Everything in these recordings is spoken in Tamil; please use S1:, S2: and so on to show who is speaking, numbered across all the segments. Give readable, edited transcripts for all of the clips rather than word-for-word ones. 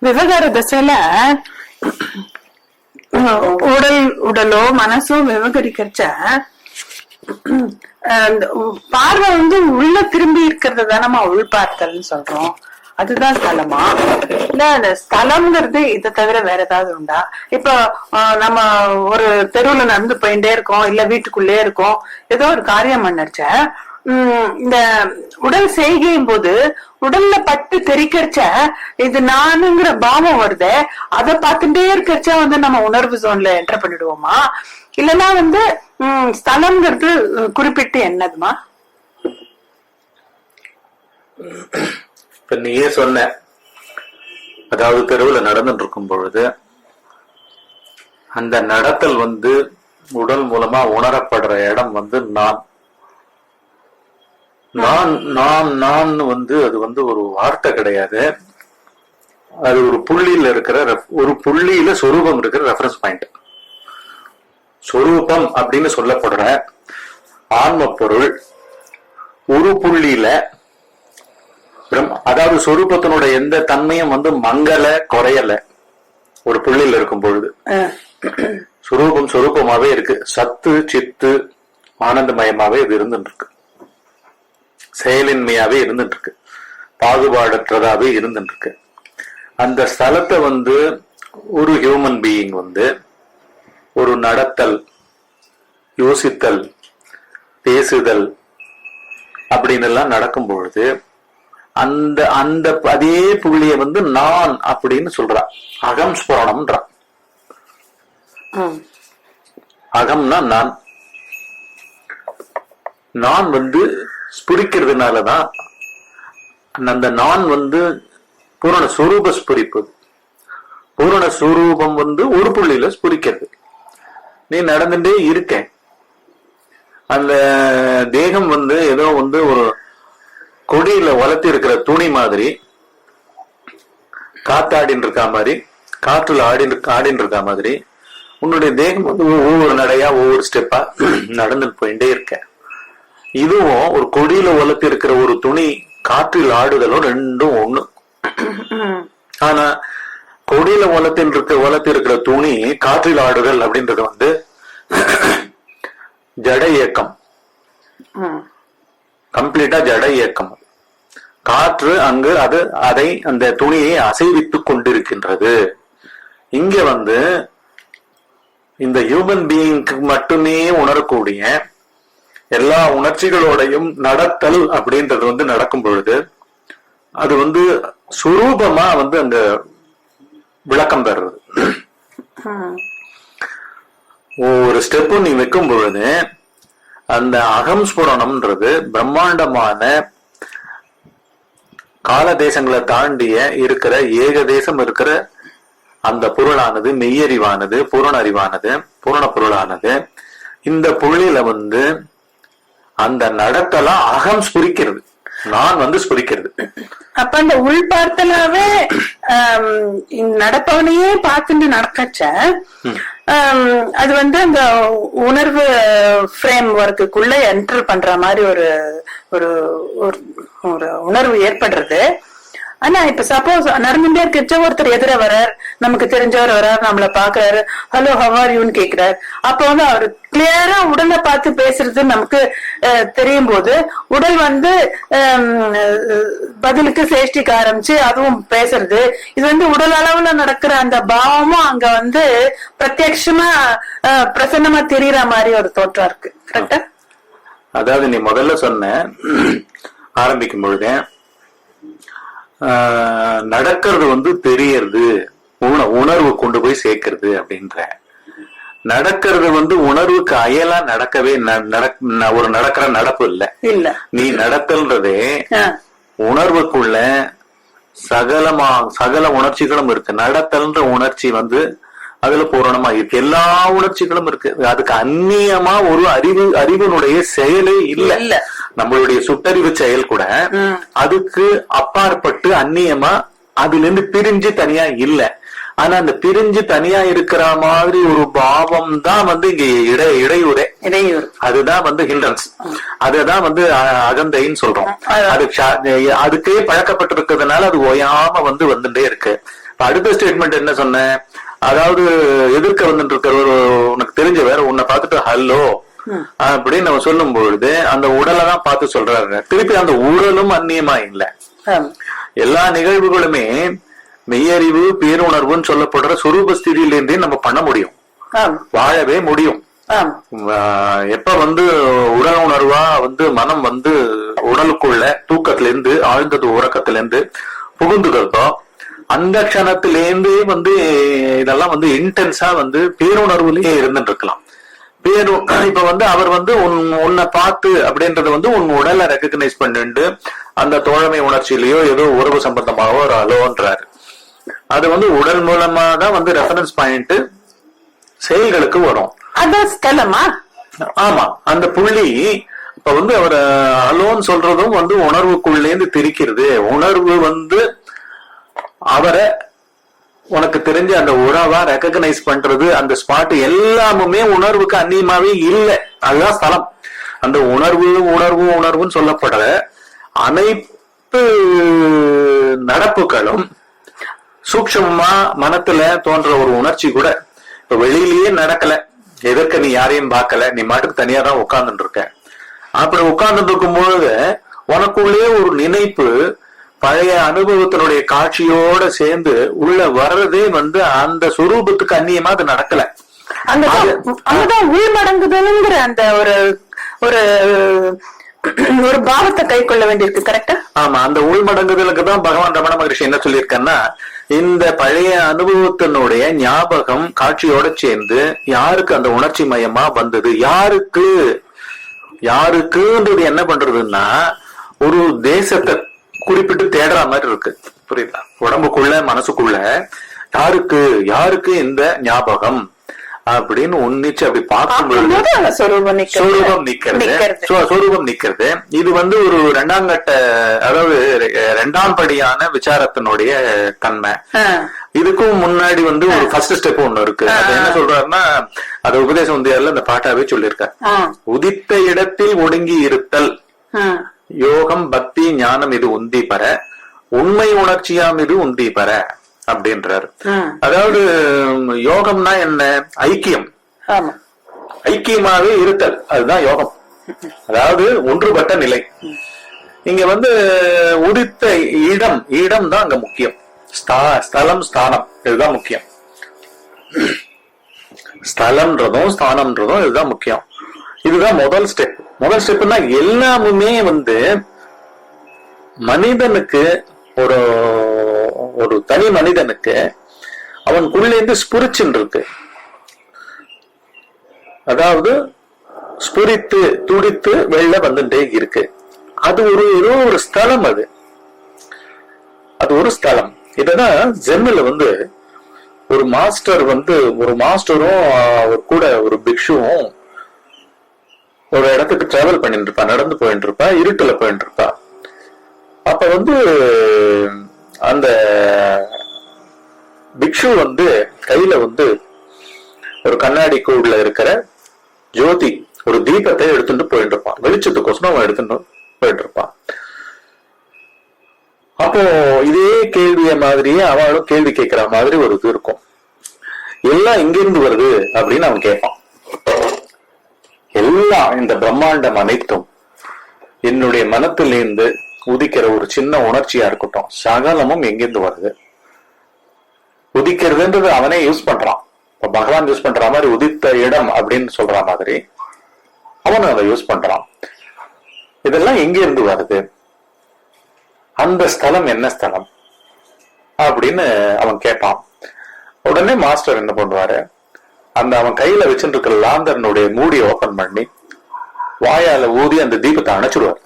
S1: விவகார தசையில உடலோ மனசோ விவகரிக்கிறச்ச பார்வை உள்ள திரும்பி இருக்கிறது தான் நம்ம உள் பார்த்தல்னு சொல்றோம். அதுதான் ஸ்தலமா இல்ல அந்த ஸ்தலம்ங்கிறது இதை தவிர வேற ஏதாவது உண்டா? இப்ப நம்ம ஒரு தெருவுல நடந்து போயிட்டே இருக்கோம், இல்ல வீட்டுக்குள்ளே இருக்கோம், ஏதோ ஒரு காரியம் பண்ணச்ச இந்த உடல் செய்கையும் போது உடல்ல பட்டு தெரிக்கிறச்ச இது நானுங்கிற பாவம் வருது, அதை பார்த்துட்டே இருக்கிறச்சா நம்ம உணர்வு ஜோன்ல என்டர் பண்ணிடுவோமா? இல்லைன்னா ஸ்தலம்ங்கிறது குறிப்பிட்டு என்னதுமா?
S2: இப்ப நீயே சொன்ன, அதாவது தெருவில் நடந்துட்டு இருக்கும் பொழுது அந்த நடத்தல் உடல் மூலமா உணரப்படுற இடம் நான் நான் நான் அது ஒரு வார்த்தை கிடையாது. அது ஒரு புள்ளியில இருக்கிற ஒரு புள்ளியில சொரூபம் இருக்கிற ரெஃபரன்ஸ் பாயிண்ட். சொரூபம் அப்படின்னு சொல்லப்படுற ஆன்ம பொருள் ஒரு புள்ளியில, அதாவது சொரூபத்தினுடைய எந்த தன்மையும் மங்கல குறையல. ஒரு புள்ளியில இருக்கும் பொழுது சொரூபம் சொரூபமாவே இருக்கு. சத்து சித்து ஆனந்தமயமாவே இது இருந்துட்டு இருக்கு. செயலின்மையாவே இருந்துட்டு இருக்கு. பாகுபாடற்றதாவே இருந்துட்டு இருக்கு. அந்த ஸ்தலத்தை ஒரு ஹியூமன் பீயிங் ஒரு நடத்தல், யோசித்தல், பேசுதல் அப்படின்னு எல்லாம் நடக்கும் பொழுது அந்த அந்த அதே புள்ளிய நான் அப்படின்னு சொல்றான். அகம் ஸ்புரணம்ன்றான். அகம்னா நான். நான் ஸ்புரிக்கிறதுனாலதான் அந்த நான் பூரண சுரூப ஸ்புரிப்பு. பூரண சுரூபம் ஒரு புள்ளியில ஸ்புரிக்கிறது. நீ நடந்துட்டே இருக்க, அந்த தேகம் ஏதோ ஒரு கொடியில வளர்த்தி இருக்கிற துணி மாதிரி, காத்தாடின்னு இருக்கா மாதிரி, காற்றுல ஆடின்னு இருக்கா மாதிரி உன்னுடைய தேகம் ஒவ்வொரு நடையா ஒவ்வொரு ஸ்டெப்பா நடந்துட்டு போயிட்டே இருக்க. இதுவும் ஒரு கொடியில வளர்த்தி இருக்கிற ஒரு துணி காற்றில் ஆடுதலும் ரெண்டும் ஒண்ணு. ஆனா கொடியில வளர்த்தி இருக்கிற துணி காற்றில் ஆடுதல் அப்படின்றது ஜட இயக்கம், கம்ப்ளீட்டா ஜட இயக்கம். காற்று அங்கு அதை அந்த துணியை அசைவித்துக் கொண்டிருக்கின்றது. இங்க இந்த ஹியூமன் பீயிங்க்கு மட்டுமே உணரக்கூடிய எல்லா உணர்ச்சிகளோடையும் நடத்தல் அப்படின்றது நடக்கும் பொழுது அது சுரூபமா அங்க விளக்கம் பெறுறது. ஒரு ஸ்டெப்பு நீ வைக்கும் பொழுது அந்த அகம் ஸ்புரணம்ன்றது பிரம்மாண்டமான கால தேசங்களை தாண்டிய இருக்கிற ஏகதேசம் இருக்கிற அந்த பொருளானது, மெய்யறிவானது, பூரண அறிவானது, பூரண பொருளானது இந்த புள்ளியில அந்த நடத்தலா அகம் ஸ்புரிக்கிறது, நான் ஸ்புரிக்கிறது.
S1: அப்ப அந்த உள் பார்த்தலாவே நடப்பவனையே பார்த்துட்டு நடக்கச்ச அது அந்த உணர்வு ஃப்ரேம் ஒர்க்குள்ள என்டர் பண்ற மாதிரி ஒரு ஒரு உணர்வு ஏற்படுறது. ஆனா இப்ப சப்போஸ் நடந்துட்டே இருக்க ஒருத்தர் எதிர வர்றார், நமக்கு தெரிஞ்சவர் வர்றார், நம்மள பாக்குறாரு, ஹலோ ஹவ் ஆர் யூன்னு கேக்குறாரு. அப்ப அவரு கிளியரா உடலை பார்த்து பேசுறது நமக்கு தெரியும் போது உடல் பதிலுக்கு சேஷ்டிக்க ஆரம்பிச்சு அதுவும் பேசுறது. இது உடல் அளவுல நடக்கிற அந்த பாவமும் அங்க பிரத்யட்சமா பிரசன்னமா தெரியற மாதிரி ஒரு தோற்றம் இருக்கு. கரெக்டா?
S2: அதாவது நீ முதல்ல சொன்ன ஆரம்பிக்கும் பொழுது நடக்கிறது தெரியறது, உணர்வு கொண்டு போய் சேர்க்கிறது அப்படின்ற. நடக்கிறது உணர்வுக்கு அயலா நடக்கவே ஒரு நடக்கிற நடப்பு இல்ல. நீ நடத்தல்றதே உணர்வுக்குள்ள சகல உணர்ச்சிகளும் இருக்கு. நடத்தல்ன்ற உணர்ச்சி அதுல பூரணமா இருக்கு. எல்லா உணர்ச்சிகளும் இருக்கு. அதுக்கு அந்நியமா ஒரு அறிவினுடைய செயலே இல்ல. நம்மளுடைய சுட்டறிவு செயல் கூட அதுக்கு அப்பாற்பட்டு அந்நியமா அதுல இருந்து பிரிஞ்சு தனியா இல்ல. ஆனா அந்த பிரிஞ்சு தனியா இருக்கிற மாதிரி ஒரு பாவம் தான் வந்து இங்க இடையூறு. அதுதான் வந்து ஹில்ரன்ஸ், அதுதான் வந்து அகந்தைன்னு சொல்றோம். அதுக்கே பழக்கப்பட்டிருக்கிறதுனால அது ஓயாம வந்துட்டே இருக்கு. அடுத்த ஸ்டேட்மெண்ட் என்ன சொன்னேன், அதாவது எதிர்க்க வந்துட்டு இருக்கிற ஒரு உனக்கு தெரிஞ்சவர் உன்னை பார்த்துட்டு ஹலோ அப்படின்னு நம்ம சொல்லும் பொழுது அந்த உடலை தான் பார்த்து சொல்றாரு. திருப்பி அந்த உடலும் அந்நியமா இல்ல. எல்லா நிகழ்வுகளுமே மெய்யறிவு பேருணர்வுன்னு சொல்லப்படுற சொரூப ஸ்திதியிலிருந்தே நம்ம பண்ண முடியும், வாழவே முடியும். எப்ப வந்து உடல் உணர்வா வந்து மனம் வந்து உடலுக்குள்ள தூக்கத்துல இருந்து ஆழ்ந்தது உறக்கத்துல இருந்து புகுந்துகிறதோ அந்த க்ஷணத்திலேருந்தே வந்து இதெல்லாம் வந்து இன்டென்ஸா வந்து பேருணர்வுலயே இருந்துட்டு இருக்கலாம். இப்ப வந்து அவர் வந்து உன்னை பார்த்து அப்படின்றது வந்து உன் உடலை ரெகக்னைஸ் பண்ணிட்டு அந்த தோழமை உணர்ச்சியிலயோ ஏதோ உறவு சம்பந்தமாகவோ ஒரு அலோன்றாரு. அது வந்து உடல் மூலமா தான் வந்து ரெஃபரன்ஸ் பாயிண்ட் செயல்களுக்கு வரும். ஆமா, அந்த புள்ளி இப்ப வந்து அவர் அலோன்னு சொல்றதும் வந்து உணர்வுக்குள்ளேந்து திரிக்கிறது. உணர்வு வந்து அவரை உனக்கு தெரிஞ்ச அந்த உறவா ரெகக்னைஸ் பண்றது, அந்த ஸ்பாட் எல்லாமுமே உணர்வுக்கு அந்நியமாவே இல்லை. அதுதான் ஸ்தலம். அந்த உணர்வுன்னு சொல்லப்படுற அனைத்து நடப்புகளும் சூக்ஷமா மனத்துல தோன்ற ஒரு உணர்ச்சி கூட இப்ப வெளியிலேயே நடக்கல, எதற்கு நீ யாரையும் பார்க்கல, நீ மாட்டுக்கு தனியா தான் உட்கார்ந்துட்டு இருக்க. அப்படி உட்கார்ந்துட்டு இருக்கும் பொழுது உனக்குள்ளே ஒரு நினைப்பு பழைய அனுபவத்தினுடைய காட்சியோட சேர்ந்து உள்ள வர்றதே வந்து அந்த சுரூபத்துக்கு அந்நியமா அது நடக்கல.
S1: அங்கதான் உள்மடங்குதுங்கிற அந்த ஒரு ஒரு ஒரு பாவத்தை கை கொள்ள வேண்டியிருக்கு. கரெக்டா? ஆமா, அந்த உள்மடங்குதலுக்கு தான் பகவான் ரமண மகரிஷி என்ன சொல்லியிருக்கேன்னா, இந்த பழைய அனுபவத்தினுடைய ஞாபகம் காட்சியோட சேர்ந்து யாருக்கு அந்த உணர்ச்சி மயமா வந்தது, யாருக்குன்றது என்ன பண்றதுன்னா ஒரு தேசத்தை குறிப்பிட்டு தேடுற மாதிரி இருக்கு. புரியுதா? உடம்புக்குள்ள மனசுக்குள்ள யாருக்கு இந்த ஞாபகம் அப்படின்னு உன்னிச்சு அப்படி பார்க்கும்போது சொரூபம் நிக்கிறது. இது வந்து ஒரு இரண்டாம் கட்ட, அதாவது இரண்டாம் படியான விசாரத்தினுடைய தன்மை. இதுக்கும் முன்னாடி வந்து ஒரு ஃபர்ஸ்ட் ஸ்டெப் ஒண்ணு இருக்கு. அது என்ன சொல்றாருன்னா, அது உபதேச உந்தியார்ல அந்த பாட்டாவே சொல்லியிருக்காரு. உதித்த இடத்தில் ஒடுங்கி இருத்தல் யோகம் பக்தி ஞானம் இது உந்தி பெற, உண்மை உணர்ச்சியாம் இது உந்தி பெற அப்படின்றாரு. அதாவது யோகம்னா என்ன? ஐக்கியம், ஐக்கியமாவே இருத்தல், அதுதான் யோகம். அதாவது ஒன்றுபட்ட நிலை. இங்க வந்து உதித்த இடம் தான் அங்க முக்கியம். ஸ்தலம் ஸ்தானம் இதுதான் முக்கியம். ஸ்தலம்ன்றதும் ஸ்தானம்ன்றதும் இதுதான் முக்கியம். இதுதான் முதல் ஸ்டெப். முதல் ஸ்டெப்னா எல்லாமுமே வந்து மனிதனுக்கு ஒரு தனி மனிதனுக்கு அவனுக்குள்ள இருந்து ஸ்புரிச்சுன்னு இருக்கு. அதாவது ஸ்புரித்து துடித்து வெளில வந்துட்டே இருக்கு. அது ஏதோ ஒரு ஸ்தலம். அது ஒரு ஸ்தலம். இததான் ஜென்னில் வந்து ஒரு மாஸ்டரும் அவர் கூட ஒரு பிக்ஷுவும் ஒரு இடத்துக்கு டிராவல் பண்ணிட்டு இருப்பா, நடந்து போயிட்டு இருப்பா, இருட்டுல போயிட்டு இருப்பா. அப்ப வந்து அந்த பிக்ஷு வந்து கையில வந்து ஒரு கண்ணாடி கூடுல இருக்கிற ஜோதி ஒரு தீபத்தை எடுத்துட்டு போயிட்டு இருப்பான். வெளிச்சத்துக்கோசரம் அவன் எடுத்துட்டு போயிட்டு இருப்பான். அப்போ இதே கேள்விய மாதிரியே அவளும் கேள்வி கேட்கிற மாதிரி ஒரு இது இருக்கும். எல்லாம் எங்கிருந்து வருது அப்படின்னு அவன் கேட்பான். எல்லாம் இந்த பிரம்மாண்டம் அனைத்தும் என்னுடைய மனத்திலிருந்து உதிக்கிற ஒரு சின்ன உணர்ச்சியா இருக்கட்டும், சகலமும் எங்கிருந்து வருது? உதிக்கிறதுன்றது அவனே யூஸ் பண்றான். இப்ப பகவான் யூஸ் பண்ற மாதிரி உதித்த இடம் அப்படின்னு சொல்ற மாதிரி அவனும் அதை யூஸ் பண்றான். இதெல்லாம் எங்கிருந்து வருது? அந்த ஸ்தலம் என்ன ஸ்தலம் அப்படின்னு அவன் கேட்பான். உடனே மாஸ்டர் என்ன பண்ணுவாரு, அந்த அவன் கையில வச்சுட்டு இருக்கிற லாந்தரனுடைய மூடியை ஓபன் பண்ணி வாயால ஊதி அந்த தீபத்தை அணைச்சிடுவார்.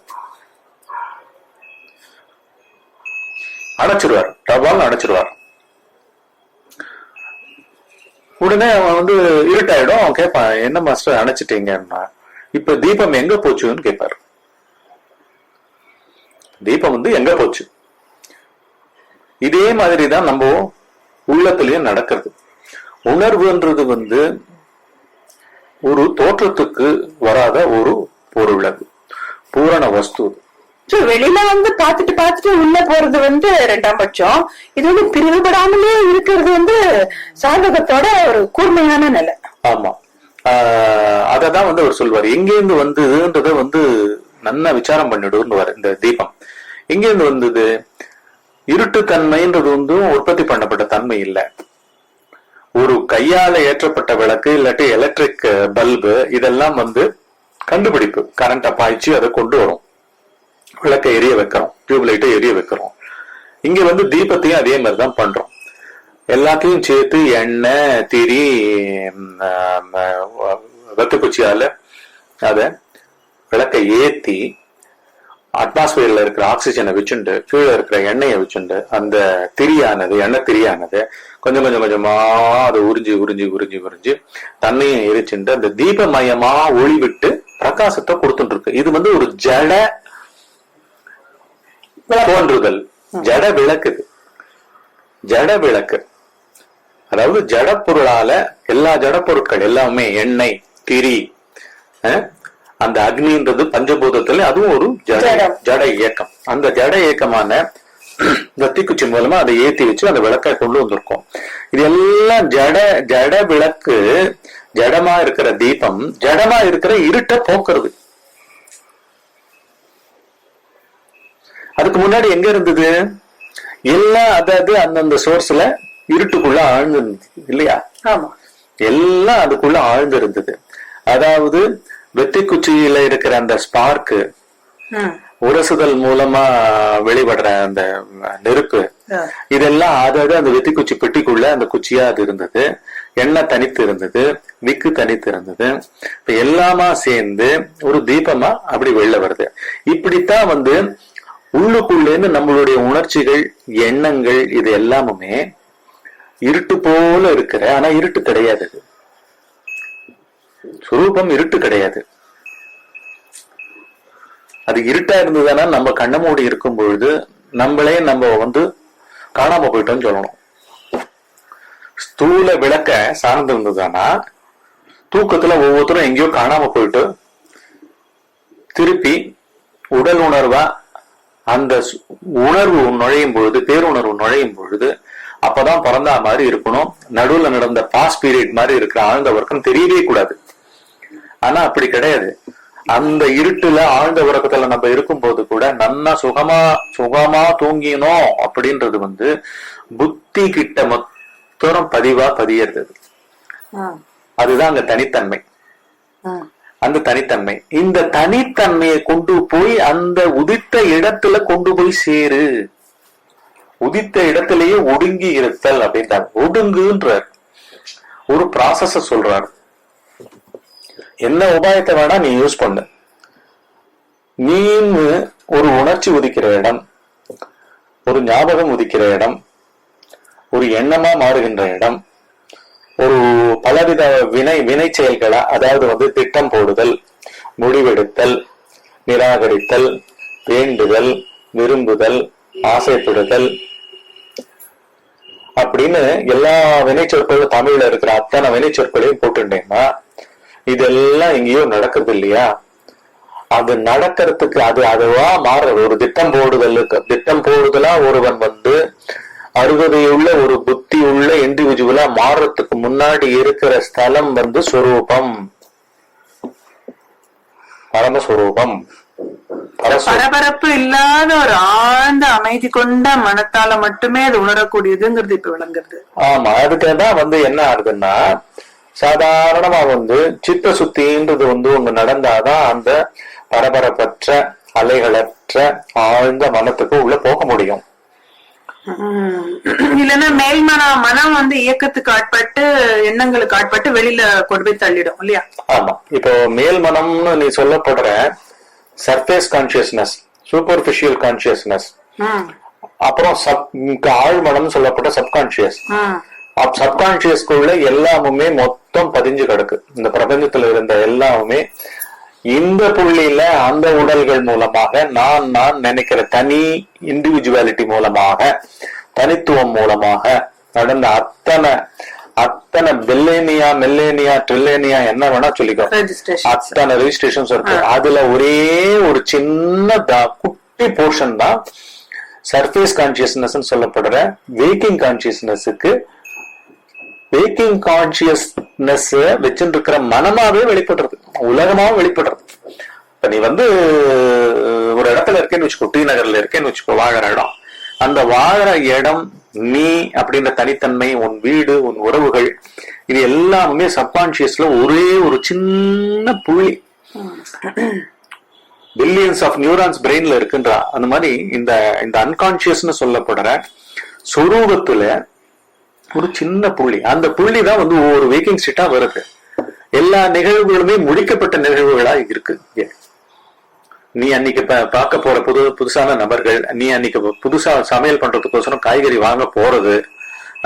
S1: டபால்னு அணைச்சிடுவார். உடனே அவன் வந்து இருட்டாயிடும். அவன் கேட்பான், என்ன மாஸ்டர் அணைச்சிட்டீங்கன்னா, இப்ப தீபம் எங்க போச்சுன்னு கேட்பாரு. தீபம் வந்து எங்க போச்சு? இதே மாதிரிதான் நம்ம
S2: உள்ளத்திலயும் நடக்கிறது. உணர்வுன்றது ஒரு தோற்றத்துக்கு வராத ஒரு பொருள், அது பூரண வஸ்து.
S1: வெளியில பாத்துட்டு உள்ள போறது ரெண்டாம் பட்சம். இது பிரிவுபடாமலே இருக்கிறது சாதகத்தோட ஒரு கூர்மையான நிலை.
S2: ஆமா, அததான் அவர் சொல்வார். எங்கேருந்து வந்ததுன்றத நல்லா விசாரம் பண்ணிடுவார். இந்த தீபம் எங்கேருந்து வந்தது? இருட்டு தன்மைன்றது உற்பத்தி பண்ணப்பட்ட தன்மை இல்லை. ஒரு கையால ஏற்றப்பட்ட விளக்கு இல்லாட்டி எலக்ட்ரிக் பல்பு இதெல்லாம் கண்டுபிடிப்பு. கரண்ட பாய்ச்சி அதை கொண்டு வரும், விளக்கை எரிய வைக்கிறோம், டியூப்லைட்டை எரிய வைக்கிறோம். இங்க தீபத்தையும் அதே மாதிரிதான் பண்றோம். எல்லாத்தையும் சேர்த்து எண்ணெய், திரி, வெத்தக்குச்சியால அத விளக்கை ஏத்தி அட்மாஸ்பியர்ல இருக்கிற ஆக்சிஜனை வச்சுண்டு கீழே இருக்கிற எண்ணெயை வச்சுண்டு அந்த திரியானது, எண்ணெய் திரியானது கொஞ்சம் கொஞ்சம் கொஞ்சமா அதை உறிஞ்சி உறிஞ்சி உறிஞ்சி உறிஞ்சி தன்னையும் எரிச்சுண்டு அந்த தீபமயமா ஒளி விட்டு பிரகாசத்தை கொடுத்துட்டு இருக்கு. இது ஒரு ஜட தோன்றுதல், ஜட விளக்கு. ஜட விளக்கு அதாவது ஜட பொருளால எல்லா ஜட பொருட்கள் எல்லாமே எண்ணெய், திரி, அந்த அக்னின்றது பஞ்சபூதத்துல அதுவும் ஒரு ஜட இயக்கம். அந்த ஜட இயக்கமான தீக்குச்சி மூலமா அதை ஏத்தி வச்சு அந்த விளக்கை கொண்டு வந்திருக்கோம். இது எல்லாம் ஜட விளக்கு, ஜடமா இருக்கிற தீபம் ஜடமா இருக்கிற இருட்டை போக்குறது. அதுக்கு முன்னாடி எங்க இருந்தது? எல்லாம் அதாவது அந்தந்த சோர்ஸ்ல இருட்டுக்குள்ள ஆழ்ந்து இருந்தது இல்லையா? எல்லாம் அதுக்குள்ள ஆழ்ந்து இருந்தது. அதாவது வெத்திக்குச்சியில இருக்கிற அந்த ஸ்பார்க்கு, உரசுதல் மூலமா வெளிப்படுற அந்த நெருப்பு, இதெல்லாம் அதாவது அந்த வெத்திக்குச்சி பெட்டிக்குள்ள அந்த குச்சியா அது இருந்தது. எண்ணெய் தனித்து இருந்தது, விக்கு தனித்து இருந்தது. இப்ப எல்லாமா சேர்ந்து ஒரு தீபமா அப்படி வெளில வருது. இப்படித்தான் உள்ளுக்குள்ளேன்னு நம்மளுடைய உணர்ச்சிகள், எண்ணங்கள் இது எல்லாமுமே இருட்டு போல இருக்கிற, ஆனா இருட்டு கிடையாது. சுரூபம் இருட்டு கிடையாது. அது இருட்டா இருந்ததுன்னா நம்ம கண்ண மூடி இருக்கும் பொழுது நம்மளே நம்ம காணாம போயிட்டோம்னு சொல்லணும். ஸ்தூல விளக்க சார்ந்து இருந்ததுன்னா தூக்கத்துல ஒவ்வொருத்தரும் எங்கேயோ காணாம போயிட்டு திருப்பி உடல் உணர்வா அந்த உணர்வு நுழையும் பொழுது, பேருணர்வு நுழையும் பொழுது அப்பதான் பிறந்தா மாதிரி இருக்கணும். நடுவுல நடந்த பாஸ் பீரியட் மாதிரி இருக்கிற ஆழ்ந்த உறக்கம் தெரியவே கூடாது. ஆனா அப்படி கிடையாது. அந்த இருட்டுல ஆழ்ந்த உறக்கத்துல நம்ம இருக்கும் போது கூட நல்லா சுகமா தூங்கினோம் அப்படின்றது புத்தி கிட்ட மொத்தம் பதிவா பதியறது. அதுதான் அங்க தனித்தன்மை. அந்த தனித்தன்மை, இந்த தனித்தன்மையை கொண்டு போய் அந்த உதித்த இடத்துல கொண்டு போய் சேரு. உதித்த இடத்திலேயே ஒடுங்கி இருத்தல் அப்படின்றார். ஒடுங்குன்ற ஒரு ப்ராசஸ சொல்றாரு. என்ன உபாயத்தை வேணா நீ யூஸ் பண்ணு. நீ ஒரு உணர்ச்சி உதிக்கிற இடம், ஒரு ஞாபகம் உதிக்கிற இடம், ஒரு எண்ணமா மாறுகின்ற இடம், ஒரு பலவித வினை செயல்களா, அதாவது திட்டம் போடுதல், முடிவெடுத்தல், நிராகரித்தல், வேண்டுதல், விரும்புதல், ஆசைப்படுதல் அப்படின்னு எல்லா வினைச்சொற்களும் தமிழ்ல இருக்கிற அத்தனை வினைச்சொற்களையும் போட்டுட்டேன்னா இதெல்லாம் எங்கேயோ நடக்குது இல்லையா? அது நடக்கிறதுக்கு அதுவா மாறுறது. ஒரு திட்டம் போடுதலா ஒருவன் அருகதையுள்ள ஒரு புத்தி உள்ள இண்டிவிஜுவலா மாறுறதுக்கு முன்னாடி இருக்கிற ஸ்தலம் ஸ்வரூபம், பரமஸ்வரூபம்.
S1: பரபரப்பு இல்லாத ஒரு ஆழ்ந்த அமைதி கொண்ட மனத்தால மட்டுமே அது உணரக்கூடியதுங்கிறது இப்ப விளங்குறது.
S2: ஆமா, அதுக்குதான் என்ன ஆகுதுன்னா சாதாரணமா சித்த சுத்தின்றது ஒண்ணு நடந்தாதான் அந்த பரபரப்பற்ற அலைகளற்ற ஆழ்ந்த மனத்துக்கு உள்ள போக முடியும்.
S1: இல்லன்னா மேல் மனம் இயக்கத்துக்கு ஆட்பட்டு, எண்ணங்களுக்கு ஆட்பட்டு வெளியில கொண்டு போய் தள்ளிடும் இல்லையா?
S2: ஆமா, இப்போ மேல் மனம்னு நீ சொல்லப்படுற சர்ஃபேஸ் கான்சியஸ்னஸ், சூப்பர்ஃபிஷியல் கான்சியஸ்னஸ், அப்புறம் ஆழ் மனம் சொல்லப்பட்ட சப்கான்சியஸ். சப்கான்சியஸ்குள்ள எல்லாமுமே மொத்தம் பதிஞ்சு கிடக்கு. இந்த பிரபஞ்சத்துல இருந்த எல்லாமே இந்த புள்ளியில அந்த உடல்கள் மூலமாக நான் நினைக்கிற தனி இண்டிவிஜுவாலிட்டி மூலமாக, தனித்துவம் மூலமாக நடந்த அத்தனை பில்லேனியா மில்லேனியா ட்ரில்லேனியா என்ன வேணா சொல்லிக்கோ, அத்தனை ரெஜிஸ்ட்ரேஷன்ஸ் இருக்கு. அதுல ஒரே ஒரு சின்ன குட்டி போர்ஷன் தான் சர்ஃபேஸ் கான்சியஸ்னஸ் சொல்லப்படுற வேக்கிங் கான்சியஸ்னஸுக்கு வேக்கிங் கான்சியஸ்னஸ் வச்சுட்டு இருக்கிற மனமாவே வெளிப்படுறது, உலகமாவும் வெளிப்படுறது. இப்ப நீ ஒரு இடத்துல இருக்கேன்னு வச்சுக்கோ, டி நகர்ல இருக்கேன்னு வச்சுக்கோ, வாழற இடம், அந்த வாழற இடம் நீ அப்படின்ற தனித்தன்மை, உன் வீடு, உன் உறவுகள், இது எல்லாமே சப்கான்சியஸ்ல ஒரே ஒரு சின்ன புள்ளி, பில்லியன்ஸ் ஆஃப் நியூரான்ஸ் பிரெயின்ல இருக்குன்றா. அந்த மாதிரி இந்த அன்கான்சியஸ்னு சொல்லப்படுற சொரூபத்துல ஒரு சின்ன புள்ளி, அந்த புள்ளி தான் ஒவ்வொரு வேக்கிங் ஸ்டேட்டா வருது. எல்லா நிகழ்வுகளுமே முடிக்கப்பட்ட நிகழ்வுகளா இருக்கு. நீ அன்னைக்கு பார்க்க போற புதுசான நபர்கள், நீ அன்னைக்கு புதுசா சமையல் பண்றதுக்கோசரம் காய்கறி வாங்க போறது,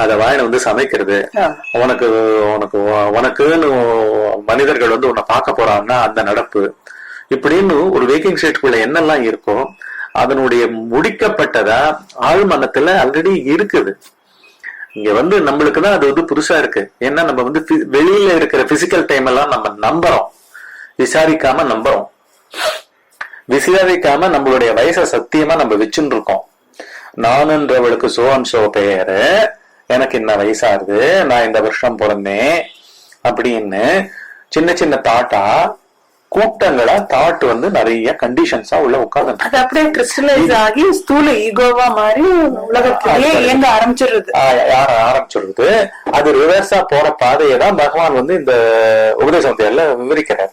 S2: அதை வாங்கின சமைக்கிறது, உனக்குன்னு மனிதர்கள் உன்னை பார்க்க போறான்னா அந்த நடப்பு, இப்படின்னு ஒரு வேக்கிங் ஸ்டேட்டுக்குள்ள என்னெல்லாம் இருக்கோ அதனுடைய முடிக்கப்பட்டதா ஆழ்மனத்துல ஆல்ரெடி இருக்குது. இங்க நம்மளுக்குதான் அது புதுசா இருக்கு. ஏன்னா நம்ம வெளியில இருக்கிற பிசிக்கல் டைம் எல்லாம் நம்ம நம்புறோம், விசாரிக்காம நம்புறோம். விசாரிக்காம நம்மளுடைய வயசை சத்தியமா நம்ம வச்சுட்டு இருக்கோம். நானுன்றவளுக்கு சோ பெயரு, எனக்கு இன்ன வயசாகுது, நான் இந்த வருஷம் பிறந்தேன் அப்படின்னு சின்ன சின்ன தாட்டா கூட்டங்களா தாட் நிறைய கண்டிஷன்ஸா உள்ள உட்கார்ந்து
S1: அது அப்படியே கிறிஸ்டலைஸ் ஆகி ஸ்தூல ஈகோவா மாதிரி உலகத்திலேயே இயங்க
S2: ஆரம்பிச்சிருது. அது ரிவர்ஸா போற பாதையை தான் பகவான் இந்த உபதேசத்துல விவரிக்கிறார்.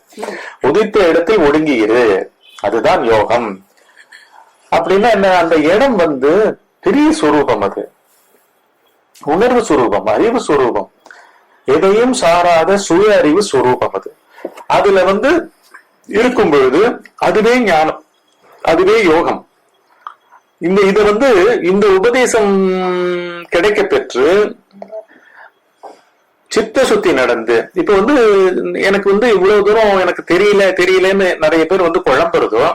S2: உதித்த இடத்தில் ஒடுங்கியிரு, அதுதான் யோகம். அப்படின்னா என்ன, அந்த இடம் பெரிய சுரூபம், அது உணர்வு சுரூபம், அறிவு சுரூபம், எதையும் சாராத சுய அறிவு சுரூபம். அதுல இருக்கும் பொழுது அதுவே ஞானம், அதுவே யோகம். இந்த உபதேசம் கிடைக்க பெற்று சித்த சுத்தி நடந்து இப்ப எனக்கு இவ்வளவு தூரம் எனக்கு தெரியலன்னு நிறைய பேர் குழம்புறதோ,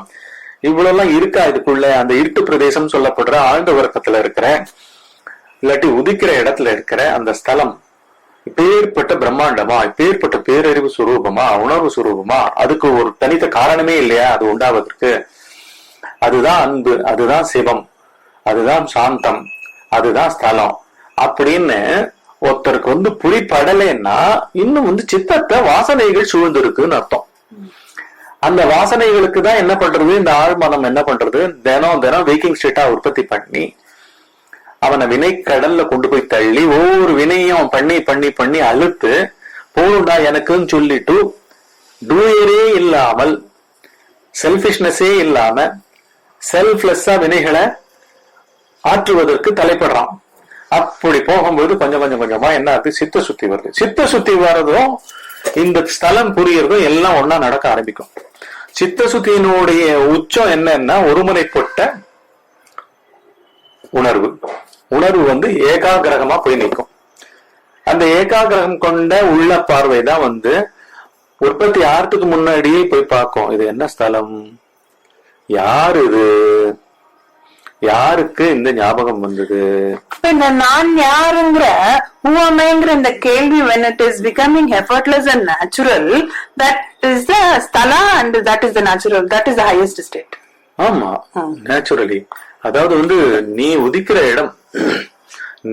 S2: இவ்வளவு எல்லாம் இருக்கா இதுக்குள்ள, அந்த இருட்டு பிரதேசம் சொல்லப்படுற ஆழ்ந்த உறக்கத்துல இருக்கிற இல்லாட்டி உதிக்கிற இடத்துல இருக்கிற அந்த ஸ்தலம் இப்பேற்பட்ட பிரம்மாண்டமா, இப்பேற்பட்ட பேரறிவு சுரூபமா, உணர்வு சுரூபமா, அதுக்கு ஒரு தனித்த காரணமே இல்லையா அது உண்டாவதற்கு? அதுதான் அன்பு, அதுதான் சிவம், அதுதான் சாந்தம், அதுதான் ஸ்தலம் அப்படின்னு ஒருத்தருக்கு புரிப்படலைன்னா இன்னும் சித்தத்தை வாசனைகள் சூழ்ந்திருக்குன்னு அர்த்தம். அந்த வாசனைகளுக்கு தான் என்ன பண்றது, இந்த ஆழ்மனம் என்ன பண்றது, தினம் வேக்கிங் ஸ்டேட்டா உற்பத்தி பண்ணி அவனை வினை கடல்ல கொண்டு போய் தள்ளி ஒவ்வொரு வினையும் பண்ணி பண்ணி பண்ணி அழுத்து போடுண்டா எனக்குன்னு சொல்லிட்டு டூயரே இல்லாமல், செல்பிஷ்னஸே இல்லாம செல்ஃப்லெஸ்ஸா வினைகளை ஆற்றுவதற்கு தலைப்படுறான். அப்படி போகும்போது கொஞ்சம் கொஞ்சம் கொஞ்சமா என்ன ஆகுது, சித்த சுத்தி வருது. சித்த சுத்தி வர்றதும் இந்த ஸ்தலம் புரியறதும் எல்லாம் ஒன்னா நடக்க ஆரம்பிக்கும். சித்த சுத்தியினுடைய உச்சம் என்னன்னா ஒருமுனைப்பட்ட உணர்வு ஏகாகிரகமா போய் நிற்கும். அந்த ஏகாகிரகம் கொண்ட உள்ள பார்வை தான் உற்பத்தி ஆறதுக்கு முன்னாடியே போய் பார்க்கும், இது என்ன ஸ்தலம், யாரு இது, யாருக்கு இந்த ஞாபகம் வந்தது.
S1: இந்த நான் யாருங்கிற உவமைங்கிற இந்த கேள்வி when it is becoming effortless and natural, that is the sthala and that is the natural, that is the highest state.
S2: ஆமா, நேச்சுரலி. அதாவது நீ உதிக்கிற இடம்,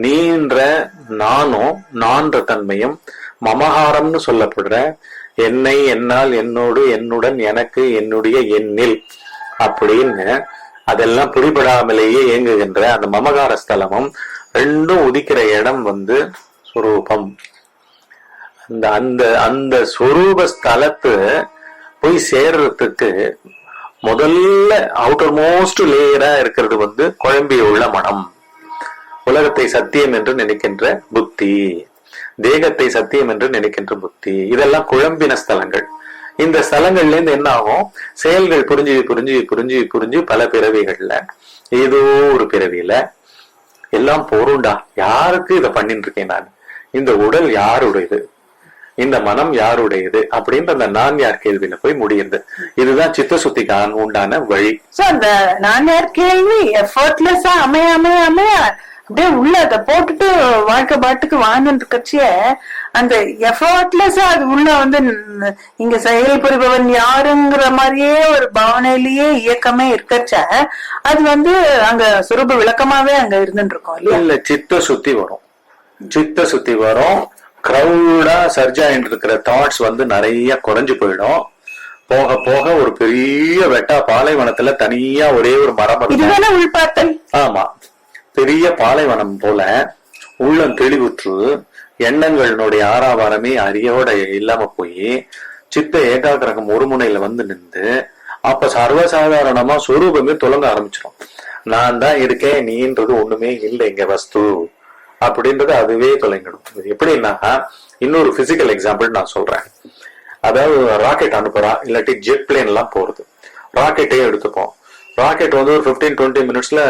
S2: நீன்ற நானும் நான்ற தன்மையும் மமகாரம்னு சொல்லப்படுற என்னை, என்னால், என்னோடு, என்னுடன், எனக்கு, என்னுடைய, எண்ணில் அப்படின்னு அதெல்லாம் புரிபடாமலேயே இயங்குகின்ற அந்த மமகார ஸ்தலமும் ரெண்டும் உதிக்கிற இடம் சொரூபம். அந்த அந்த சொரூப ஸ்தலத்து போய் சேர்றதுக்கு முதல்ல அவுட்டர் மோஸ்ட் லேயரா இருக்கிறது குழம்பிய உள்ள மனம், உலகத்தை சத்தியம் என்று நினைக்கின்ற புத்தி, தேகத்தை சத்தியம் என்று நினைக்கின்ற புத்தி, இதெல்லாம் குழம்பின ஸ்தலங்கள். இந்த ஸ்தலங்கள்ல இருந்து என்ன ஆகும், செயல்கள் புரிஞ்சு புரிஞ்சு புரிஞ்சு புரிஞ்சு பல பிறவிகள்ல ஏதோ ஒரு பிறவியில எல்லாம் போருண்டா, யாருக்கு இதை பண்ணிட்டு இருக்கேன் நான், இந்த உடல் யாருடையது, இந்த மனம் யாருடையது அப்படின்ற அந்த நான் யார் கேள்வியில போய் முடியுது. இதுதான் சித்த சுத்திக்கான உண்டான வழி.
S1: அந்த நான் யார் கேள்வி எஃபர்ட்லெஸ்ஸா அமைய அமைய அமைய அப்படியே உள்ள அதை போட்டுட்டு வாழ்க்கை பாட்டுக்கு வாழ்ந்துட்டு இருக்கச்சியே அந்த எஃபர்ட்லெஸ்ஸா அது உள்ள வந்து இங்க செயல்புரிபவன் யாருங்கிற மாதிரியே ஒரு பாவனையிலேயே இயக்கமே இருக்கச்ச அது வந்து அங்க சுரூப விளக்கமாவே அங்க இருந்துட்டு இருக்கோம் இல்லையா?
S2: இல்ல, சித்த சுத்தி வரும். கிரௌடா சர்ஜாயின்னு இருக்கிற தாட்ஸ் வந்து நிறைய குறைஞ்சு போயிடும். போக போக ஒரு பெரிய வெட்டா பாலைவனத்துல தனியா ஒரே ஒரு மரம்,
S1: இதுதானே உள்பார்த்தல்.
S2: ஆமா, பெரிய பாலைவனம் போல உள்ளம் தெளிவுற்று எண்ணங்களினுடைய ஆறாவாரமே அரியோட இல்லாம போய் சித்த ஏகாகிரகம் ஒரு முனையில வந்து நின்று அப்ப சர்வசாதாரணமா சொரூபமே தொடங்க ஆரம்பிச்சிடும். நான் தான் இருக்கேன், நீன்றது ஒண்ணுமே இல்லை இங்க வஸ்து அப்படின்றது அதுவே தொலைங்கிடும். எப்படின்னா இன்னொரு பிசிக்கல் எக்ஸாம்பிள் நான் சொல்றேன். அதாவது ராக்கெட் அனுப்புறா, இல்லாட்டி ஜெட் பிளேன் எல்லாம் போறது. ராக்கெட்டே எடுத்துப்போம். ராக்கெட் வந்து ஒரு 15-20 மினிட்ஸ்ல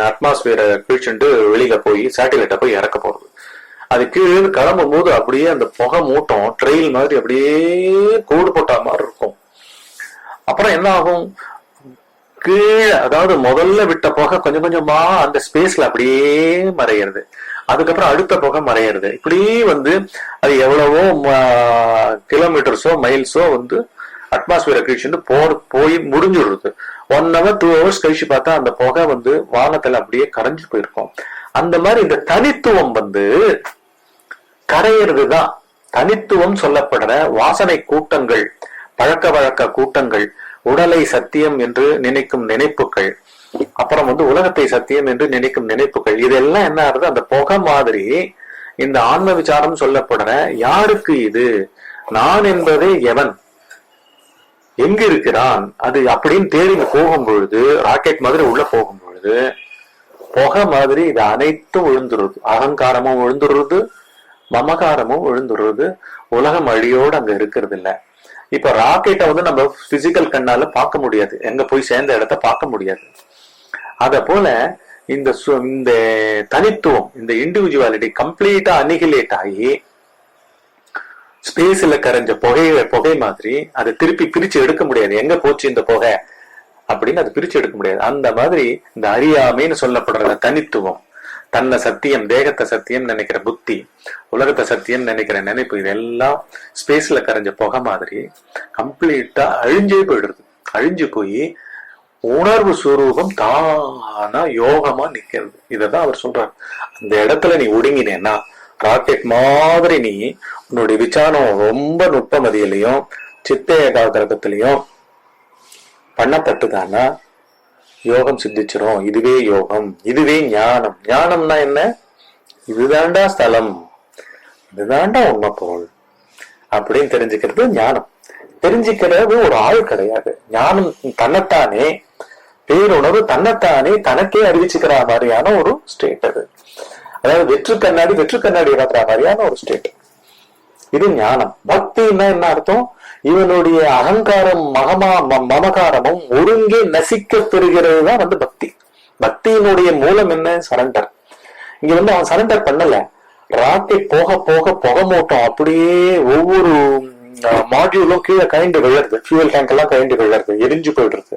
S2: அட்மாஸ்பியரை கீழ்ச்சுட்டு வெளியில போய் சேட்டிலைட்டை போய் இறக்க போறது. அது கீழே கிளம்பும் போது அப்படியே அந்த புகை மூட்டம் ட்ரெயில் மாதிரி அப்படியே கோடு போட்டா மாதிரி இருக்கும். அப்புறம் என்ன ஆகும், கீழே அதாவது முதல்ல விட்ட புகை கொஞ்சம் கொஞ்சமா அந்த ஸ்பேஸ்ல அப்படியே மறையிறது. அதுக்கப்புறம் அடுத்த புகை மறையிறது. இப்படி வந்து அது எவ்வளவோ கிலோமீட்டர்ஸோ மைல்ஸோ வந்து அட்மாஸ்பியரை கழிச்சுட்டு போய் முடிஞ்சுடுறது. 1 hour 2 hours கழிச்சு பார்த்தா அந்த புகை வந்து வானத்துல அப்படியே கரைஞ்சு போயிருக்கும். அந்த மாதிரி இந்த தனித்துவம் வந்து கரையிறதுதான் தனித்துவம் சொல்லப்படுற வாசனை கூட்டங்கள், பழக்க வழக்க கூட்டங்கள், உடலை சத்தியம் என்று நினைக்கும் நினைப்புகள், அப்புறம் வந்து உலகத்தை சத்தியம் என்று நினைக்கும் நினைப்புகள், இதெல்லாம் என்ன ஆகுது, அந்த புகை மாதிரி இந்த ஆன்ம விசாரம் சொல்லப்படுற யாருக்கு இது, நான் என்பதே எவன், எங்க இருக்கிறான், அது அப்படின்னு தேடி போகும் பொழுது, ராக்கெட் மாதிரி உள்ள போகும் பொழுது புகை மாதிரி இது அனைத்தும் விழுந்துருது. அகங்காரமும் விழுந்துடுறது, மமகாரமும் விழுந்துடுறது. உலகம் அழியோடு அங்க இருக்கிறது இல்ல. இப்ப ராக்கெட்டை வந்து நம்ம பிசிக்கல் கண்ணால பார்க்க முடியாது, எங்க போய் சேர்ந்த இடத்த பார்க்க முடியாது. அத போல இந்த தனித்துவம், இந்த இண்டிவிஜுவாலிட்டி கம்ப்ளீட்டா அனிகிலேட் ஆகி ஸ்பேஸ்ல கரைஞ்ச புகை மாதிரி அதை திருப்பி பிரிச்சு எடுக்க முடியாது. எங்க போச்சு இந்த புகை அப்படின்னு அதை பிரிச்சு எடுக்க முடியாது. அந்த மாதிரி இந்த அறியாமைன்னு சொல்லப்படுற தனித்துவம், தன்னை சத்தியம், தேகத்தை சத்தியம் நினைக்கிற புத்தி, உலகத்தை சத்தியம் நினைக்கிற நினைப்பு, இதெல்லாம் ஸ்பேஸ்ல கரைஞ்ச புகை மாதிரி கம்ப்ளீட்டா அழிஞ்சே போயிடுறது. அழிஞ்சு போய் உணர்வு சுரூபம் தானா யோகமா நிக்கிறது. இததான் அவர் சொல்றாரு. அந்த இடத்துல நீ ஒடுங்கினேன்னா ராக்கெட் மாதிரி நீ உன்னுடைய விசாரம் ரொம்ப நுட்பமதியிலையும் சித்த ஏகாகிரகத்திலையும் பண்ணப்பட்டுதானா யோகம் சித்திச்சிரும். இதுவே யோகம், இதுவே ஞானம். ஞானம்னா என்ன, இதுதாண்டா ஸ்தலம், இதுதாண்டா உண்மை பொருள் அப்படின்னு தெரிஞ்சுக்கிறது ஞானம். தெரிஞ்சுக்கிறது ஒரு ஆள் கிடையாது. ஞானம் தன்னைத்தானே, பேருணர்வு தன்னைத்தானே தனக்கே அறிவிச்சுக்கிற மாதிரியான ஒரு ஸ்டேட். அது அதாவது வெற்று கண்ணாடி பார்க்கிற மாதிரியான ஒரு ஸ்டேட். இது ஞானம். பக்தின்னா என்ன அர்த்தம், இவனுடைய அகங்காரம் மமகாரமும் ஒருங்கே நசிக்க பெறுகிறது தான் வந்து பக்தி. பக்தியினுடைய மூலம் என்ன, சரண்டர். இங்க வந்து அவன் சரண்டர் பண்ணல. ராக்கெட் போக போக புகை மூட்டம் அப்படியே ஒவ்வொரு மாடியூலும் கீழே கழிந்து விழறது, ஃபியூவல் டேங்க் எல்லாம் கழிந்து விழறது, எரிஞ்சு போயிடுறது.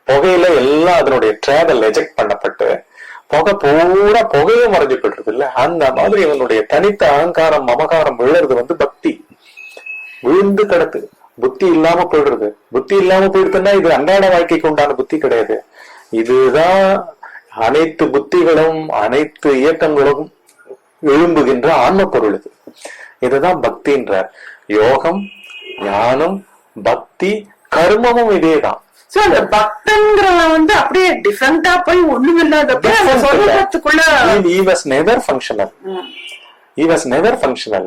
S2: புகையில எல்லாம் அதனுடைய டிராவல் எஜெக்ட் பண்ணப்பட்டு புகை பூரா புகையும் மறைஞ்சு போயிடுறது இல்ல. அந்த மாதிரி இவனுடைய தனித்த அகங்காரம் மமகாரம் விழுறது வந்து பக்தி. விழுந்து கிடக்கு, புத்தி இல்லாம போயிடுறது. புத்தி இல்லாம போயிடுதுன்னா இது அன்றாட வாழ்க்கைக்கு உண்டான புத்தி கிடையாது. இதுதான் அனைத்து புத்திகளும் அனைத்து இயக்கங்களும் எழும்புகின்ற ஆன்ம பொருள். இதுதான் பக்தின்றார். யோகம், ஞானம், பக்தி, கர்மமும் இதேதான்.
S1: அந்த பக்தங்கிறவன் வந்து அப்படியே டிஃபரெண்டா போய் ஒண்ணும் இல்லாதப்ப சொல்றதுக்குள்ள
S2: he was never functional. He was never functional.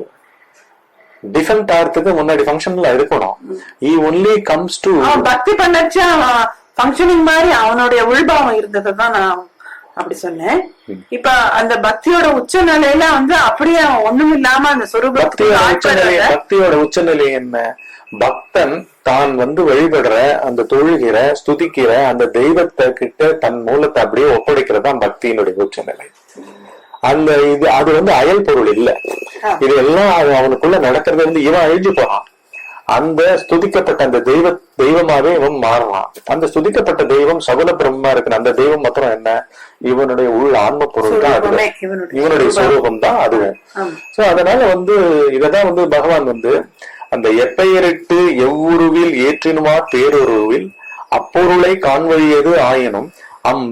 S2: Different ஆகிறதுக்கு முன்னாடி ஃபங்க்ஷன்ல இருக்கணும். he only comes to
S1: பக்தி பண்ணச்சா ஃபங்க்ஷனிங் மாதிரி அவனுடைய உள்பாவம் இருந்ததுதான் நான் அப்படி சொன்னேன். இப்ப அந்த பக்தியோட உச்ச நிலையில வந்து அப்படியே ஒண்ணும் இல்லாம அந்த
S2: பக்தியோட உச்சநிலை என்ன, பக்தன் தான் வந்து வழிபடுற அந்த தொழுகிற ஸ்துதிக்கிற அந்த தெய்வத்தை கிட்ட தன் மூலத்தை அப்படியே ஒப்படைக்கிறதான் பக்தியினுடைய உச்சநிலை. அந்த இது அது வந்து அயல் பொருள் இல்ல. இது எல்லாம் அவனுக்குள்ள நடக்கிறது வந்து இவன் அழிஞ்சு போறான். அந்த ஸ்துதிக்கப்பட்ட அந்த தெய்வமாவே இவன் மாறுறான். அந்த ஸ்துதிக்கப்பட்ட தெய்வம் சகுல பிரம்மா இருக்கிற அந்த தெய்வம் மாத்திரம் என்ன, இவனுடைய உள் ஆன்ம பொருள் தான் அது, இவனுடைய சுரூபம் தான் அதுவும். சோ அதனால இததான் பகவான் அந்த எப்பெயரிட்டு எவ்வுருவில் ஏற்றினுமா பேருருவில் அப்பொருளை காண்வழியது ஆயினும்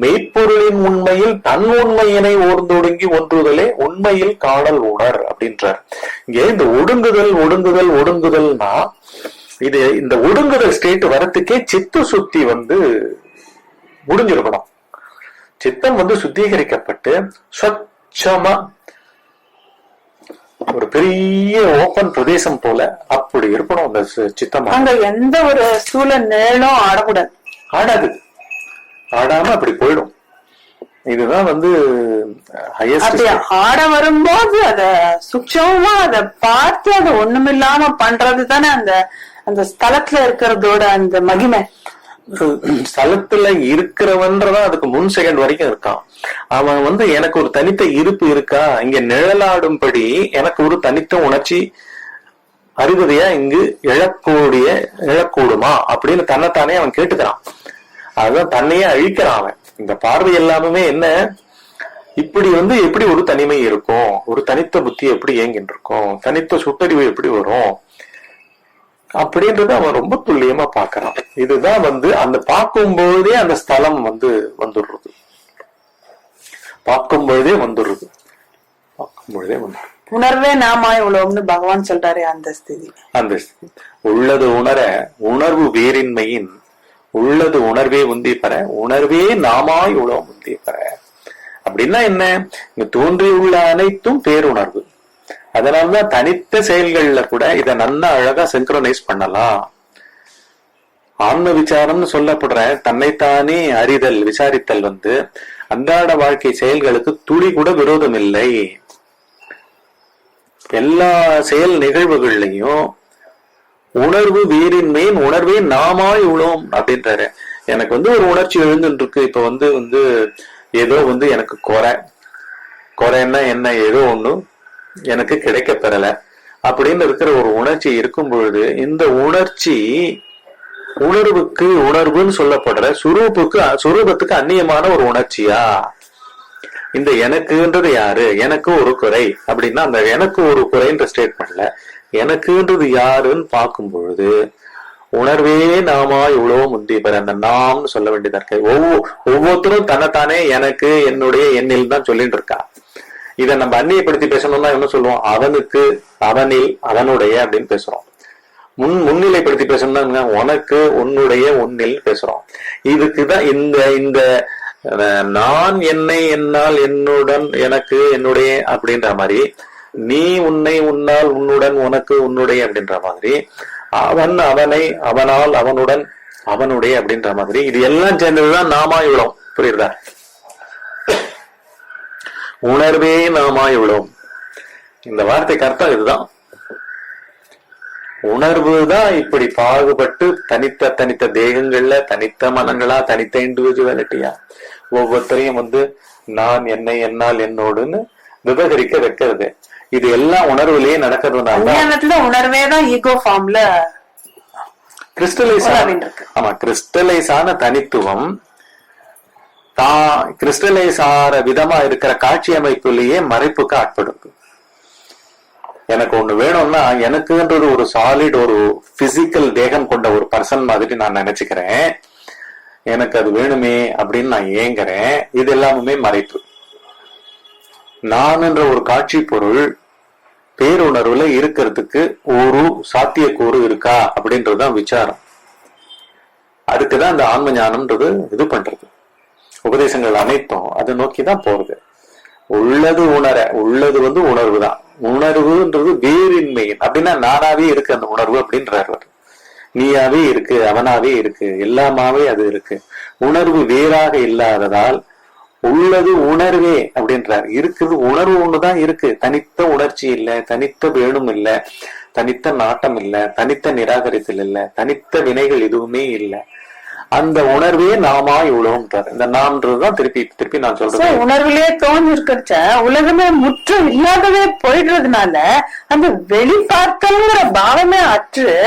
S2: மெய்ப்பொருளின் உண்மையில் தன் உண்மையினை ஓர்ந்தொடுங்கி ஒன்றுதலே உண்மையில் காணல் உணர் அப்படின்றார். இங்கே இந்த ஒடுங்குதல்னா இந்த ஒடுங்குதல் ஸ்டேட் வரத்துக்கே சித்த சுத்தி முடிஞ்சிருக்கணும். சித்தம் சுத்திகரிக்கப்பட்டு ஸ்வச்சமா ஒரு பெரிய ஓபன் பிரதேசம் போல அப்படி இருக்கணும் அந்த சித்தம்.
S1: அங்க எந்த ஒரு சூழ நேரம் ஆடக்கூடாது,
S2: ஆடாம அப்படி போயிடும். இதுதான்
S1: ஆட வரும்போது அத சுட்சமா அத பார்த்து அது ஒண்ணுமில்லாம பண்றது தானே அந்த அந்த ஸ்தலத்துல இருக்கிறதோட அந்த மகிமை.
S2: ஸ்தலத்துல இருக்கிறவன்றதான் அதுக்கு முன் செகண்ட் வரைக்கும் இருக்கான். அவன் எனக்கு ஒரு தனித்த இருப்பு இருக்கா, இங்க நிழலாடும்படி எனக்கு ஒரு தனித்த உணர்ச்சி அறிவதையா இங்கு எழக்கூடுமா அப்படின்னு தன்னைத்தானே அவன் கேட்டுக்கிறான். அதுதான் தன்னையே அழிக்கிறான் அவன். இந்த பார்வை எல்லாமே என்ன, இப்படி எப்படி ஒரு தனிமை இருக்கும், ஒரு தனித்த புத்தி எப்படி இயங்கிட்டு இருக்கும், தனித்த சுட்டறிவு எப்படி வரும் அப்படின்றத அவன் ரொம்ப துல்லியமா பாக்குறான். இதுதான் அந்த பார்க்கும்போதே அந்த ஸ்தலம் வந்துடுறது, பார்க்கும்பொழுதே வந்துடுறது.
S1: உணர்வே நாமாய் உலகம்னு பகவான் சொல்றாரு. அந்த ஸ்திதி
S2: உள்ளது உணர உணர்வு வேறின்மையின் உள்ளது உணர்வே உந்தி பெற உணர்வே நாமாய் உலகம் உந்தி பெற. அப்படின்னா என்ன, இங்க தோன்றியுள்ள அனைத்தும் பேருணர்வு. அதனாலதான் தனித்த செயல்கள்ல கூட இத நல்லா அழகா சிங்க்ரோனைஸ் பண்ணலாம். ஆன்ம விசாரம்னு சொல்லப்படுற தன்னைத்தானே அறிதல் விசாரித்தல் அன்றாட வாழ்க்கை செயல்களுக்கு துளி கூட விரோதம் இல்லை. எல்லா செயல் நிகழ்வுகள்லையும் உணர்வு வீரின்மையின் உணர்வே நாமாய் உளோம் அப்படின்றாரு. எனக்கு ஒரு உணர்ச்சி எழுந்துட்டு இருக்கு. இப்ப ஏதோ எனக்கு குறைன்னா என்ன, ஏதோ ஒண்ணு எனக்கு கிடைக்க பெறல அப்படின்னு இருக்கிற ஒரு உணர்ச்சி இருக்கும் பொழுது இந்த உணர்ச்சி உணர்வுன்னு சொல்லப்படுற சுரூபத்துக்கு அந்நியமான ஒரு உணர்ச்சியா? இந்த எனக்குன்றது யாரு, எனக்கு ஒரு குறை அப்படின்னா அந்த எனக்கு ஒரு குறைன்ற ஸ்டேட்மெண்ட்ல எனக்குன்றது யாருன்னு பார்க்கும் பொழுது உணர்வே நாமா இவ்வளவு முந்தி பெற அந்த நாம்னு சொல்ல வேண்டியதா இருக்கு. ஒவ்வொருத்தரும் தன்னைத்தானே எனக்கு என்னுடைய எண்ணில் தான் சொல்லிட்டு இருக்கா. இதை நம்ம அந்நியப்படுத்தி பேசணும்னா என்ன சொல்லுவோம், அவனுக்கு அவனில் அவனுடைய அப்படின்னு பேசுறோம். முன்னிலைப்படுத்தி பேசணும்னா உனக்கு உன்னுடைய உன்னில் பேசுறோம். இதுக்குதான் இந்த நான் என்னை என்னால் என்னுடன் எனக்கு என்னுடைய அப்படின்ற மாதிரி, நீ உன்னை உன்னால் உன்னுடன் உனக்கு உன்னுடைய அப்படின்ற மாதிரி, அவன் அவனை அவனால் அவனுடன் அவனுடைய அப்படின்ற மாதிரி, இது எல்லாம் சேர்ந்ததுதான் நாமாயுளம். புரியுதா? உணர்வே நாமாயுளம். இந்த வார்த்தைக்கு அர்த்தம் இதுதான். உணர்வு தான் இப்படி பாகுபட்டு தனித்த தேகங்கள்ல தனித்த மனங்களா தனித்த இண்டிவிஜுவாலிட்டியா ஒவ்வொருத்தரையும் நான் என்னை என்னால் என்னோடுன்னு விவகரிக்க வைக்கிறது. இது எல்லாம் உணர்வுலயே நடக்கிறதுனால
S1: உணர்வேதான் ஈகோ ஃபார்ம்ல
S2: கிறிஸ்டலைஸ் ஆன தனித்துவம் கிறிஸ்டலைஸ் ஆற விதமா இருக்கிற காட்சி அமைப்புலயே மறைப்புக்கு ஆட்படுது. எனக்கு ஒண்ணு வேணும்னா எனக்குன்றது ஒரு சாலிட் ஒரு பிசிக்கல் தேகம் கொண்ட ஒரு பர்சன் மாதிரி நான் நினைச்சுக்கிறேன். எனக்கு அது வேணுமே அப்படின்னு நான் ஏங்குறேன். இது எல்லாமே மறைப்பு. நான் என்ற ஒரு காட்சி பொருள் பேருணர்வுல இருக்கிறதுக்கு ஒரு சாத்தியக்கூறு இருக்கா அப்படின்றதுதான் விசாரம். அதுக்குதான் இந்த ஆன்ம ஞானம்ன்றது இது பண்றது. உபதேசங்கள் அனைத்தும் அதை நோக்கிதான் போறது. உள்ளது உணர உள்ளது உணர்வு தான். உணர்வுன்றது வேறின்மையின் அப்படின்னா நானாவே இருக்கு அந்த உணர்வு அப்படின்றாரு. நீயாவே இருக்கு, அவனாவே இருக்கு, எல்லாமாவே அது இருக்கு. உணர்வு வேறாக இல்லாததால் உள்ளது உணர்வே அப்படின்றார். இருக்குது உணர்வு ஒண்ணுதான் இருக்கு. தனித்த உணர்ச்சி இல்லை, தனித்த வேணும் இல்லை, தனித்த நாட்டம் இல்லை, தனித்த நிராகரித்தல் இல்லை, தனித்த வினைகள் எதுவுமே இல்லை. அந்த உணர்வே நாமா இவ்வளவுன்றாரு. இந்த நாம்ன்றதுதான் திருப்பி திருப்பி நான் சொல்றேன்.
S1: உணர்விலேயே தோன்றி இருக்கிறச்ச உலகமே முற்றும் இல்லாதவே போயிடுறதுனால அந்த வெளிப்பார்த்தல்ங்கிற பாவமே அற்று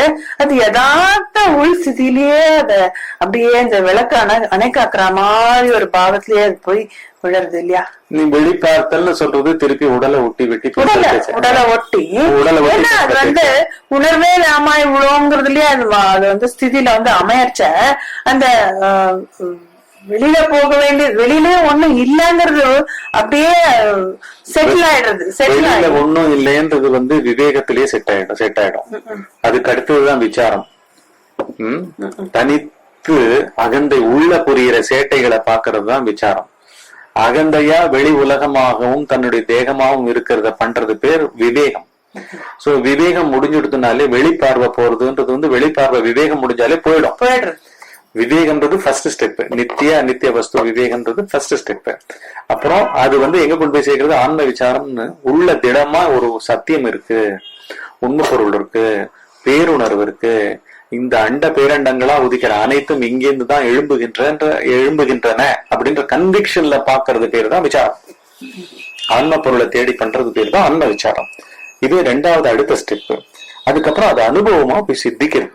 S1: அது யதார்த்த உள் ஸ்திதியிலேயே அத அப்படியே இந்த விளக்கு அணைக்காக்குற மாதிரி ஒரு பாவத்திலேயே அது போய் விழறது இல்லையா?
S2: நீ வெளிப்பார்த்தல்னு சொல்றது திருப்பி உடலை ஒட்டி வெட்டி
S1: உடலை ஒட்டி அது வந்து உணர்வே நாமா இவ்வளோங்கிறதுலயே அது வந்து ஸ்திதியில வந்து அமையச்ச அந்த வெளியில போக வேண்டியது வெளியிலே ஒண்ணும் இல்லங்கிறது அப்படியே செட்டில் ஆயிடுறது.
S2: செட்டில் ஒண்ணும் இல்லைன்றது வந்து விவேகத்திலேயே செட் ஆயிடும். அதுக்கு அடுத்ததுதான் விசாரம். தனித்து அகந்தை உள்ள புரியிற சேட்டைகளை பாக்குறது தான் விசாரம். அகந்தையா வெளி உலகமாகவும் தன்னுடைய தேகமாகவும் இருக்கிறத பண்றது பேர் விவேகம். சோ விவேகம் முடிஞ்சுடுத்துனாலே வெளிப்பார்வை போறதுன்றது வந்து வெளிப்பார்வை விவேகம் முடிஞ்சாலே போயிடும். விவேகம்ன்றது ஃபர்ஸ்ட் ஸ்டெப். நித்திய வஸ்து விவேகம்ன்றது ஃபர்ஸ்ட் ஸ்டெப். அப்புறம் அது வந்து எங்க கொண்டு போய் சேர்க்கிறது? ஆன்ம விசாரம்னு உள்ள திடமா ஒரு சத்தியம் இருக்கு, உண்மை பொருள் இருக்கு, பேருணர்வு இருக்கு. இந்த அண்ட பேரண்டங்களா உதிக்கிற அனைத்தும் இங்கிருந்து தான் எழும்புகின்றன அப்படின்ற கன்விக்ஷன்ல பாக்குறது பேரு தான் விசாரம். ஆன்ம பொருளை தேடி பண்றது பேரு தான் ஆன்ம விசாரம். இது ரெண்டாவது அடுத்த ஸ்டெப். அதுக்கப்புறம் அது அனுபவமா போய் சித்திக்கிறது.